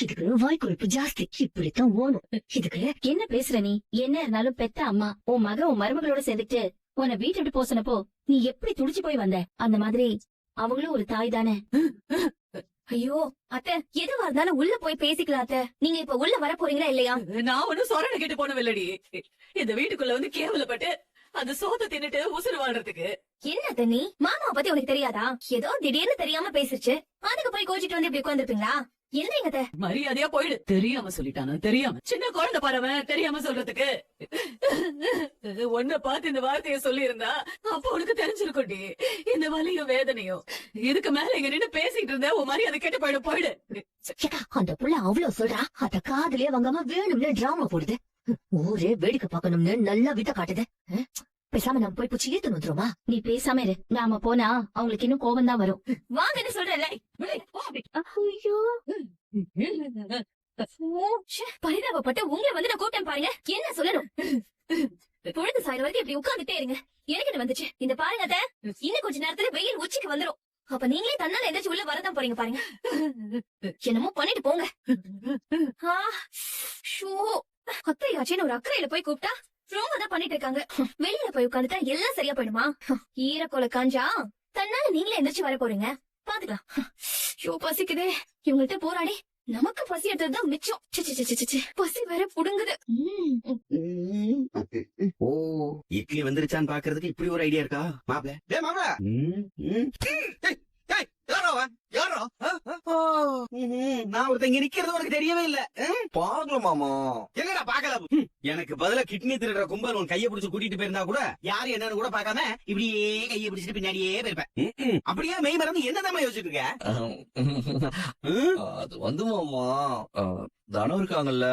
இதுக்கு வாய் கொழுப்பு ஜாஸ்தி, இப்படித்தான் ஓணும். இதுக்கு என்ன பேசுற நீ? என்ன இருந்தாலும் பெத்த அம்மா உன் மக உன் மருமகளோட சேர்ந்துட்டு உன்னை வீட்டு விட்டு போசனப்போ நீ எப்படி துடிச்சு போய் வந்த? அந்த மாதிரி அவங்களும் ஒரு தாய் தானே. ஐயோ அத்தை, எதுவா இருந்தாலும் உள்ள போய் பேசிக்கலாம் அத்தை. நீங்க இப்ப உள்ள வர போறீங்களா இல்லையா? நான் ஒன்னும் சொரணை கேட்டு போனவில்லடி. இந்த வீட்டுக்குள்ள வந்து கேவலப்பட்டு அந்த சோத்தை தின்னுட்டு உசுறு வாழ்றதுக்கு. என்ன அத்தை நீ? மாமாவை பத்தி உனக்கு தெரியாதா? ஏதோ திடீர்னு தெரியாம பேசிருச்சு, அதுக்கு போய் கோச்சிட்டு வந்து இப்படி உட்காந்துருப்பீங்களா? எந்திரிங்க அத்தை. மரியாதையா போயிடு. தெரியாம சொல்லிட்டானு, தெரியாம. சின்ன குழந்தை பாருவன் தெரியாம சொல்றதுக்கு. உன்னை பார்த்து இந்த வார்த்தைய சொல்லி இருந்தா அப்ப உனக்கு தெரிஞ்சிருக்கும்டி இந்த வலியும் வேதனையும். இதுக்கு மேல இங்க நின்னு பேசிட்டு இருந்த உன் மரியாதை கெட்டு போயிடு, போயிடு. அந்த புள்ள அவ்வளவு சொல்றா, அத காதலே வாங்காம வேணும்னு டிராமா போடுது. ஊரே வேடிக்கை பார்க்கணும்னு நல்லா வித்த காட்டுது. பேசாம நம்ம போய் பூச்சி ஏத்து வந்துருமா? நீ பேசாம இரு. நாம போனா அவங்களுக்கு இன்னும் கோபம் தான் வரும். வாங்கன்னு சொல்றேன்ல. ஐயோ, பரிதாபப்பட்டு உங்களை வந்து நான் கூப்பிட்டேன் பாருங்க. என்ன சொல்லணும்? பொழுது சாயிர வரைக்கும் இப்படி உட்கார்ந்துட்டே இருங்க. எனக்கு என்ன வந்துச்சு இந்த பாருங்க அத்தை. இன்னும் கொஞ்ச நேரத்துல வெயில் உச்சிக்கு வந்துரும். அப்ப நீங்களே தன்னால எந்திரிச்சு உள்ள வரதான் போறீங்க பாருங்க. என்னமோ பண்ணிட்டு போங்க. அத்தையாச்சேன்னு ஒரு அக்கறையில போய் கூப்பிட்டா ரொம்ப தான் பண்ணிட்டு இருக்காங்க. வெளியில போய் உட்காந்துட்டா எல்லாம் சரியா போயிடுமா? ஈரக்கோல காஞ்சா தன்னால நீங்களே எந்திரிச்சு வர போறீங்க, பாத்துக்கலாம். ஷோ பசிக்குதே. இவங்கள்ட்ட போராடி நமக்கு பசி எடுத்ததுதான் மிச்சம். பசி வேற புடுங்குது. ஓ, இட்லி வந்துருச்சான்னு பாக்குறதுக்கு இப்படி ஒரு ஐடியா இருக்கா? மாப்ள மாப்ள, நான் ஒருத்தங்க நிக்கிறது உனக்கு தெரியவே இல்ல. பாக்கல மாமா. என்னடா பாக்கல? எனக்கு பதிலா கிட்னி திருடுற கும்பல் உன் கைய பிடிச்சு கூட்டிட்டு போயிருந்தா கூட யாரு என்னன்னு கூட பாக்காம இப்படியே கைய பிடிச்சிட்டு பின்னாடியே போயிருப்பேன். அப்படியே மெய் மறந்து என்னதான் யோசிச்சுட்டு இருக்க? அது வந்து மாமா, தனம் இருக்காங்கல்ல.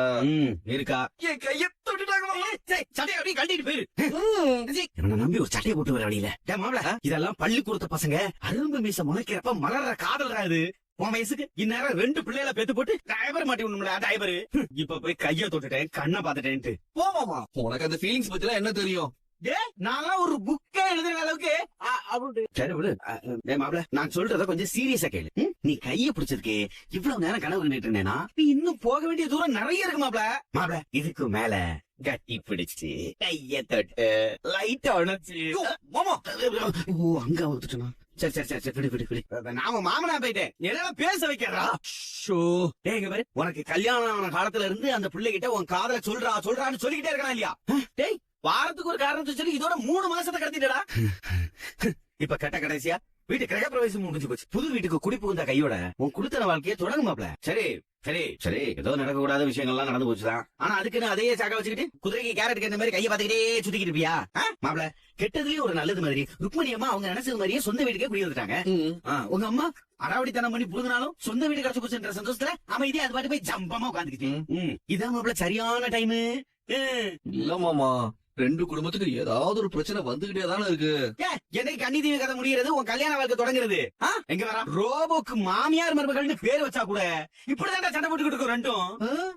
இருக்கா? என் கைய தொட்டுட்டாங்க மாமா. சட்டையை அப்படியே கழட்டிட்டு போயிரு. இவனை நம்பி ஒரு சட்டையை போட்டு வர வழியில. மாப்ள, இதெல்லாம் பள்ளி கொடுத்த பசங்க அரும்பு மீச முளைக்கிறப்ப மலர்ற காதல்ரா இது. உன் வயசுக்கு இந்நேரம் 2 பிள்ளைகளை பெத்து போட்டு டைபர் மாட்டி விடணும்ல, டைபர். இப்ப போய் கைய தொட்டுட்டேன், கண்ணை பாத்துட்டேன்ட்டு. போ மாமா, உனக்கு அந்த ஃபீலிங்ஸ் பத்திலாம் என்ன தெரியும்? நான் ஒரு புக்கே எழுதுற அளவுக்கு சரி விடு. மாப்ள, நான் சொல்றத கொஞ்சம் சீரியஸா கேளு. நீ கைய பிடிச்சதுக்கு இவ்வளவு நேரம் கனவு கண்டுட்டு இருந்தேனா? நீ இன்னும் போக வேண்டிய தூரம் நிறைய இருக்கு மாப்ள. மாப்ள, இதுக்கு மேல கட்டி பிடிச்சு கைய தொட்டு லைட்டா உணர்ச்சி. மாமா, ஓ, அங்க வந்துட்டா. சரி சரி சரி, விடு விடு விடு. நாம மாமனா போயிட்டேன், என்ன பேச வைக்கிறா? டேய் பாரு, உனக்கு கல்யாணம் ஆன காலத்துல இருந்து அந்த பிள்ளைகிட்ட உன் காதல சொல்றான்னு சொல்லிக்கிட்டே இருக்கானா இல்லையா? டேய், வாரத்துக்கு ஒரு காரணம் சொல்லி இதோட 3 மாசத்தை கடத்திட்டடா. இப்ப கட்ட கடைசியா வீட்டு கிரக பிரவேசம் முடிஞ்சு போச்சு. புது வீட்டுக்கு குடி புகுந்த கையோட உன் குடுத்தன வாழ்க்கையை தொடங்குமாப்ல. சரி சரி சரி, ஏதோ நடக்க கூடாத விஷயங்கள்லாம் நடந்து போச்சுதான். ஆனா அதுக்குன்னு அதையே சாக்க வச்சுக்கிட்டு குதிரைக்கு கேரட் இந்த மாதிரி கையை பாத்துக்கிட்டே சுத்திக்கிட்டு இருப்பியா? மாப்ள, கெட்டதுலயே ஒரு நல்லது மாதிரி ருக்மணி அம்மா அவங்க நினைச்சது மாதிரியே சொந்த வீட்டுக்கே குடி வந்துட்டாங்க. உங்க அம்மா அடாவடித்தனம் பண்ணி புடுங்கினாலும் சொந்த வீடு கிடைச்சு போச்சுன்ற சந்தோஷத்துல அமைதியா அது பாட்டு போய் ஜம்பமா உட்காந்துக்கிட்டு. இதான் மாப்ள சரியான டைம். இல்ல மாமா, 2 குடும்பத்துக்கு ஏதாவது ஒரு பிரச்சனை வந்துகிட்டே தானே இருக்கு. என்னைக்கு கண்ணி தீவி கதை முடிகிறது, உன் கல்யாண வாழ்க்கை தொடங்குறது. எங்க வரா ரோபோக்கு மாமியார் மருமகள்னு பேர் வச்சா கூட இப்படிதான் சண்டை போட்டுக்கிட்டு இருக்கோம் ரெண்டும்.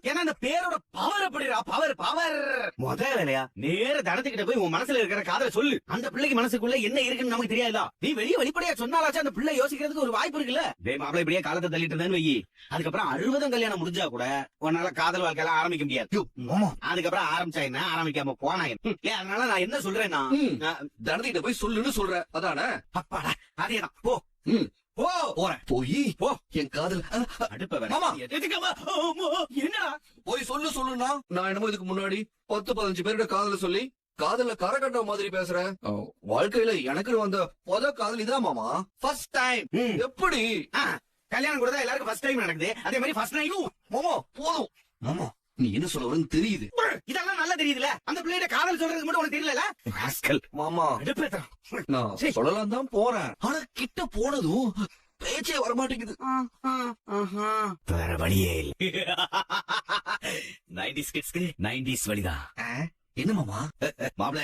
ஏன்னா அந்த பேரோட பவர் அப்படிடா, பவர் பவர். முத வேலையா நேர தனத்துக்கிட்ட போய் உன் மனசுல இருக்கிற காதல சொல்லு. அந்த பிள்ளைக்கு மனசுக்குள்ள என்ன இருக்குன்னு நமக்கு தெரியாதா? நீ வெளியே வெளிப்படையா சொன்னாலாச்சும் அந்த பிள்ளை யோசிக்கிறதுக்கு ஒரு வாய்ப்பு இருக்குல்ல. மாப்பிள்ளை இப்படியே காலத்தை தள்ளிட்டு இருந்தேன்னு வை, அதுக்கப்புறம் 60 கல்யாணம் முடிஞ்சா கூட உன்னால காதல் வாழ்க்கை எல்லாம் ஆரம்பிக்க முடியாது. அதுக்கப்புறம் ஆரம்பிச்சா என்ன, ஆரம்பிக்காம போனா என்ன? அதனால நான் என்ன சொல்றேன்னா, தனத்திட்ட போய் சொல்லுன்னு சொல்ற, அதானே? அப்பாடா, அதேதான். போ போ, போறேன். போய் போ, என் காதல் அடுப்ப மாமா, என்னடா போய் சொல்லுன்னா நான் என்னமோ இதுக்கு முன்னாடி 10-15 பேரோட காதல சொல்லி காதல்ல கரை கட்ட மாதிரி பேசுறேன். வாழ்க்கையில எனக்கு வந்த காதல் இதான் மாமா. First time. எப்படி கல்யாணம் கூட எல்லாருக்கும் ஃபர்ஸ்ட் டைம் நடக்குது, அதே மாதிரி ஃபர்ஸ்ட் நைட். மாமா போதும் மாமா, நீ என்ன சொல்ல வரன்னு தெரியுது. இதெல்லாம் நல்லா தெரியுதுல, அந்த பிள்ளையோட காதல் சொல்றதுக்கு மட்டும் உனக்கு தெரியல மாமா. நான் சொல்லலாம் தான் போறேன், ஆனா கிட்ட போனதும் பேச்சே வரமாட்டேங்குது. வேற வழியே இல்ல. 90s கிட்ஸ்க்கு 90s வழிதான். என்ன மாமா? மாப்ள,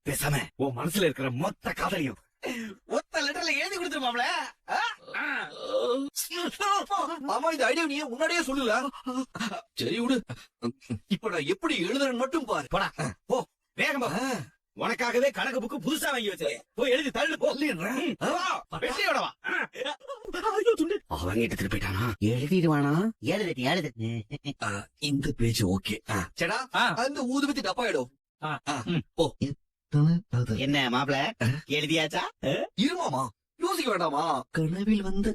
பேசாம உன் மனசுல இருக்கிற மொத்த காதலையும் ஒத்த லெட்டர்ல எழுதி கொடுத்துருமாப்ல. மாமா, இந்த ஐடியா நீ முன்னாடியே சொல்லல. சரி விடு, இப்ப நான் எப்படி எழுதுறேன்னு மட்டும் பாரு. போடா, போ வேகமா. உனக்காகவே கணக்கு புக்கு புதுசா வாங்கி வச்சேன். போய் எழுதி தள்ளு போ. வெட்டியோட வா. ஐயோ, துண்டு. வாங்கிட்டு திருப்பிட்டானா? எழுதிடுவானா? எழுது. இந்த பேஜ் ஓகே. சேடா அந்த ஊதுபத்தி டப்பா எடு. ஓ என்ன மாப்பிள, எழுதியாச்சா? இருமாமா, யோசிக்க வேண்டாமா? கனவில் வந்து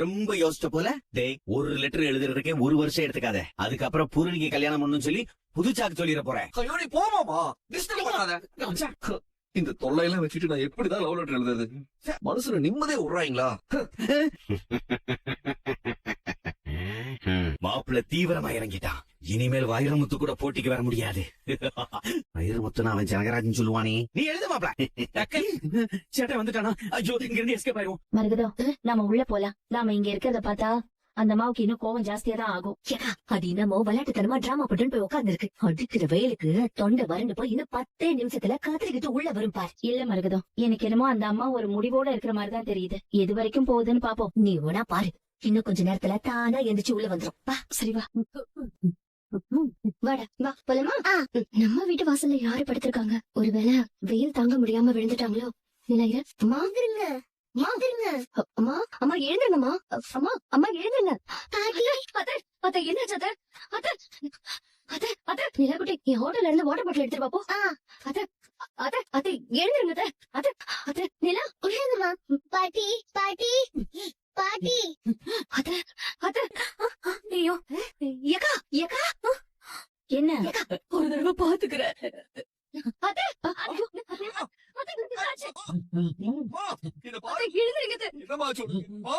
ரொம்ப யோசிச்ச போல. டேய், ஒரு லெட்டர் எழுதுறதுக்கே 1 வருஷம் எடுத்துக்காத. அதுக்கப்புறம் பூரணிக்கு கல்யாணம் பண்ணணும்னு சொல்லி புதுச்சாக்கு சொல்லிட போறேன். ஐயோ நீ போமாமா, டிஸ்டர்ப் பண்ணாத. இந்த தொல்லையெல்லாம் வச்சுட்டு நான் எப்படிதான் லவ் லெட்டர் எழுதுறது? மனசுல நிம்மதியா விடுறாங்களா? மாப்பிள்ள தீவிரமா இறங்கிட்டான். இனிமேல் வைரமுத்து கூட போட்டிக்கு வர முடியாது. வைரமுத்துனா அவன் ஜனகராஜன் சொல்லுவானே. நீ எழுத மாப்பிள்ள. சேட்டை வந்துட்டானா? ஐயோ, இங்க இருந்து எஸ்கேப் ஆயிரும். மருகதம், நாம உள்ள போலாம். நாம இங்க இருக்கிறத பார்த்தா அந்த அம்மாவுக்கு இன்னும் கோவம் ஜாஸ்தியா தான் ஆகும். ஏக்கா, அது என்னமோ விளையாட்டுத்தனமா டிராமா போட்டுன்னு போய் உட்கார்ந்து இருக்கு. அடிக்கிற வெயிலுக்கு தொண்டை வறண்டு போய் இன்னும் 10 நிமிஷத்துல கத்திரிக்கிட்டு உள்ள வரும் பார். இல்ல மருகதம், எனக்கு என்னமோ அந்த அம்மா ஒரு முடிவோட இருக்கிற மாதிரி தான் தெரியுது. எது வரைக்கும் போகுதுன்னு பாப்போம். நீ வேணா பாரு, இன்னும் கொஞ்ச நேரத்துல தானா எந்திரிச்சு உள்ள வந்துரும். வா. சரி வா. வாடா வா போலாமா? நம்ம வீட்டு வாசல்ல யாரு படுத்திருக்காங்க? ஒருவேளை வெயில் தாங்க முடியாம விழுந்துட்டாங்களோ? நிலையில மாந்திருங்க மாந்திருங்க. அம்மா அம்மா எழுந்துருங்கம்மா. அம்மா எழுந்துருங்க. அத்த என்னாச்சு அத்த? அத்த அத்த அத்த நிலக்குட்டி, என் ஹோட்டல்ல இருந்து வாட்டர் பாட்டில் எடுத்துட்டு வா போ. அத்த அத்த அத்த எழுந்துருங்க அத்த. அத்த அத்த நிலா எழுந்துமா. பாட்டி பாட்டி பாட்டி. அத்த அத்த ஐயோ ஏக்கா ஏக்கா. என்ன? ஒரு தடவை பாத்துக்கிறேன். அத்த ஐயோ அத்த இத பாரு. எழுந்துருங்க அத்த. என்னமா சொல்றீங்க?